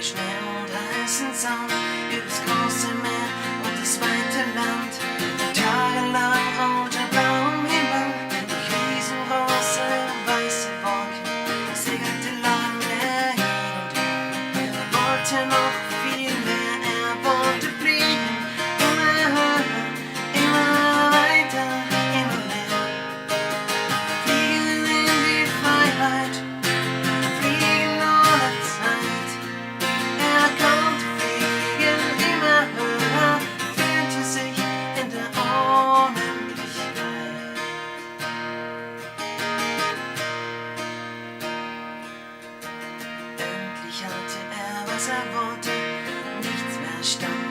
durch Schnee und heißen Sand, übers große Meer und das weite Land. Tagelang roter, blauem Himmel, durch riesengroße weiße Wolken, segelte lange hin und her. Er wollte noch viel mehr, er wollte fliegen, immer höher, immer weiter, immer mehr. Fliegen in die Freiheit, fliegen ohne Zeit. Er konnte fliegen, immer höher, fühlte sich in der Unendlichkeit. Endlich hatte er, was er wollte, nichts mehr stand